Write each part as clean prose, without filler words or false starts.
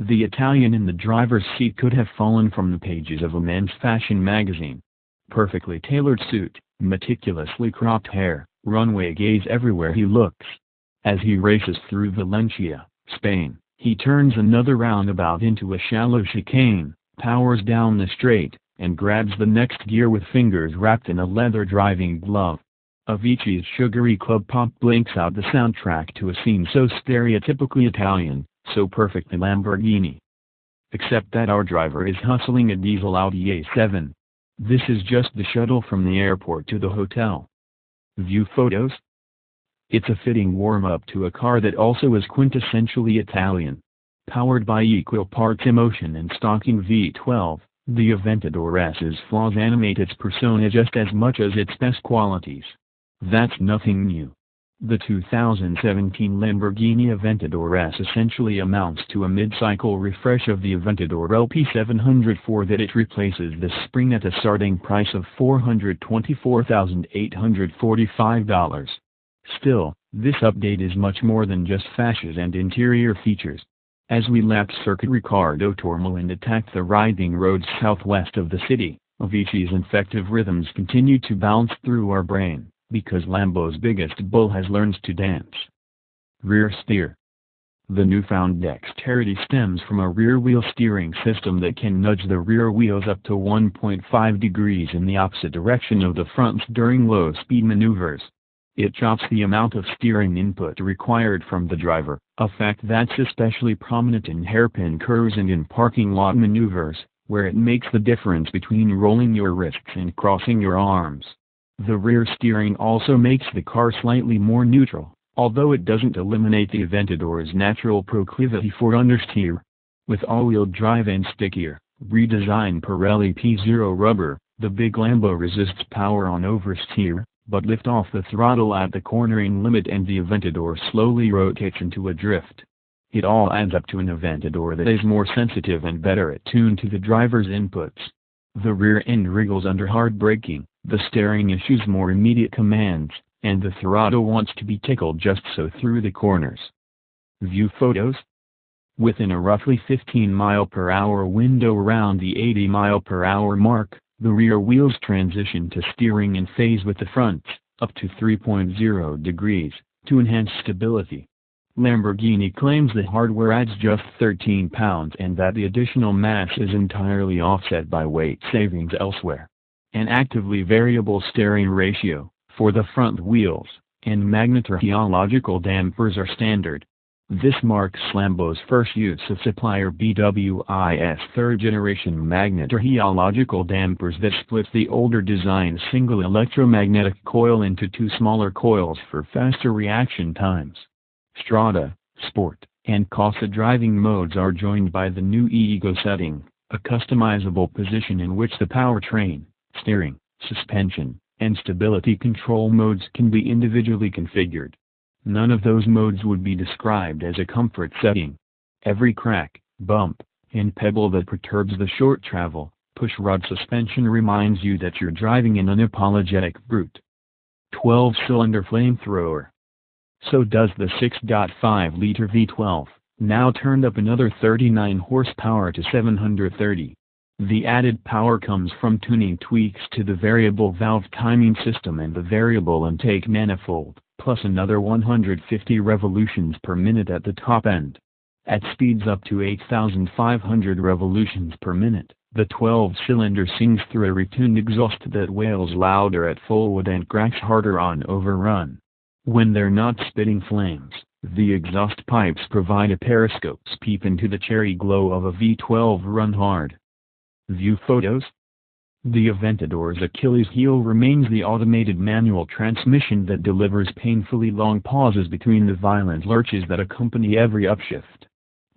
The Italian in the driver's seat could have fallen from the pages of a men's fashion magazine. Perfectly tailored suit, meticulously cropped hair, runway gaze everywhere he looks. As he races through Valencia, Spain, he turns another roundabout into a shallow chicane, powers down the straight, and grabs the next gear with fingers wrapped in a leather driving glove. Avicii's sugary club pop blinks out the soundtrack to a scene so stereotypically Italian, so perfectly Lamborghini. Except that our driver is hustling a diesel Audi A7. This is just the shuttle from the airport to the hotel. View photos? It's a fitting warm-up to a car that also is quintessentially Italian. Powered by equal parts emotion and stalking V12, the Aventador S's flaws animate its persona just as much as its best qualities. That's nothing new. The 2017 Lamborghini Aventador S essentially amounts to a mid-cycle refresh of the Aventador LP704 that it replaces this spring at a starting price of $424,845. Still, this update is much more than just fascias and interior features. As we left Circuit Ricardo Tormo and attacked the winding roads southwest of the city, Avicii's infective rhythms continue to bounce through our brain, because Lambo's biggest bull has learned to dance. Rear steer. The newfound dexterity stems from a rear-wheel steering system that can nudge the rear wheels up to 1.5 degrees in the opposite direction of the fronts during low-speed maneuvers. It chops the amount of steering input required from the driver, a fact that's especially prominent in hairpin curves and in parking lot maneuvers, where it makes the difference between rolling your wrists and crossing your arms. The rear steering also makes the car slightly more neutral, although it doesn't eliminate the Aventador's natural proclivity for understeer. With all-wheel drive and stickier, redesigned Pirelli P0 rubber, the big Lambo resists power on oversteer, but lift off the throttle at the cornering limit and the Aventador slowly rotates into a drift. It all adds up to an Aventador that is more sensitive and better attuned to the driver's inputs. The rear end wriggles under hard braking, the steering issues more immediate commands, and the throttle wants to be tickled just so through the corners. View photos? Within a roughly 15-mile-per-hour window around the 80-mile-per-hour mark, the rear wheels transition to steering in phase with the fronts, up to 3.0 degrees, to enhance stability. Lamborghini claims the hardware adds just 13 pounds and that the additional mass is entirely offset by weight savings elsewhere. An actively variable steering ratio, for the front wheels, and magnetorheological dampers are standard. This marks Lambo's first use of supplier BWI's third-generation magnetorheological dampers that splits the older design's single electromagnetic coil into two smaller coils for faster reaction times. Strada, Sport, and Corsa driving modes are joined by the new E-Ego setting, a customizable position in which the powertrain, steering, suspension, and stability control modes can be individually configured. None of those modes would be described as a comfort setting. Every crack, bump, and pebble that perturbs the short travel, push-rod suspension reminds you that you're driving an unapologetic brute. 12-cylinder flamethrower. So does the 6.5-liter V12, now turned up another 39 horsepower to 730. The added power comes from tuning tweaks to the variable valve timing system and the variable intake manifold, plus another 150 revolutions per minute at the top end. At speeds up to 8,500 revolutions per minute, the 12-cylinder sings through a retuned exhaust that wails louder at full wood and cracks harder on overrun. When they're not spitting flames, the exhaust pipes provide a periscope's peep into the cherry glow of a V12 run hard. View photos? The Aventador's Achilles heel remains the automated manual transmission that delivers painfully long pauses between the violent lurches that accompany every upshift.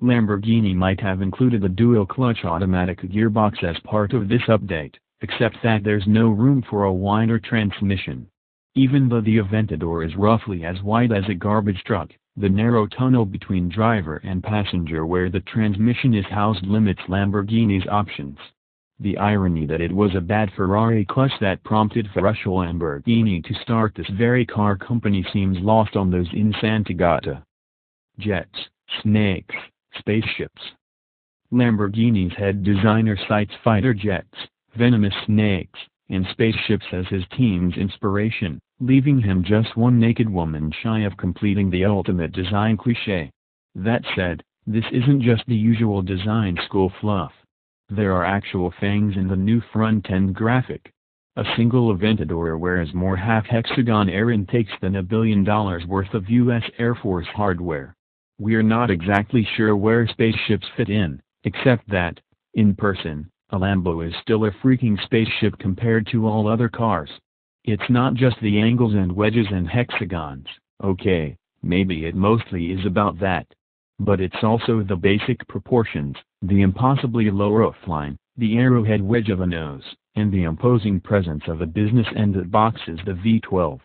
Lamborghini might have included a dual-clutch automatic gearbox as part of this update, except that there's no room for a wider transmission. Even though the Aventador is roughly as wide as a garbage truck, the narrow tunnel between driver and passenger where the transmission is housed limits Lamborghini's options. The irony that it was a bad Ferrari clutch that prompted Ferruccio Lamborghini to start this very car company seems lost on those in Sant'Agata. Jets, snakes, spaceships. Lamborghini's head designer cites fighter jets, venomous snakes, and spaceships as his team's inspiration, leaving him just one naked woman shy of completing the ultimate design cliché. That said, this isn't just the usual design school fluff. There are actual fangs in the new front-end graphic. A single Aventador wears more half-hexagon air intakes than $1 billion worth of U.S. Air Force hardware. We're not exactly sure where spaceships fit in, except that, in person, a Lambo is still a freaking spaceship compared to all other cars. It's not just the angles and wedges and hexagons, okay, maybe it mostly is about that. But it's also the basic proportions, the impossibly low roofline, the arrowhead wedge of a nose, and the imposing presence of a business end that boxes the V12.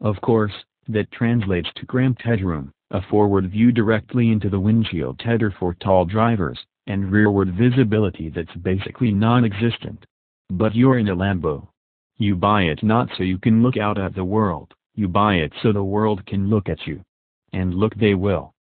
Of course, that translates to cramped headroom, a forward view directly into the windshield header for tall drivers, and rearward visibility that's basically non-existent. But you're in a Lambo. You buy it not so you can look out at the world, you buy it so the world can look at you. And look they will.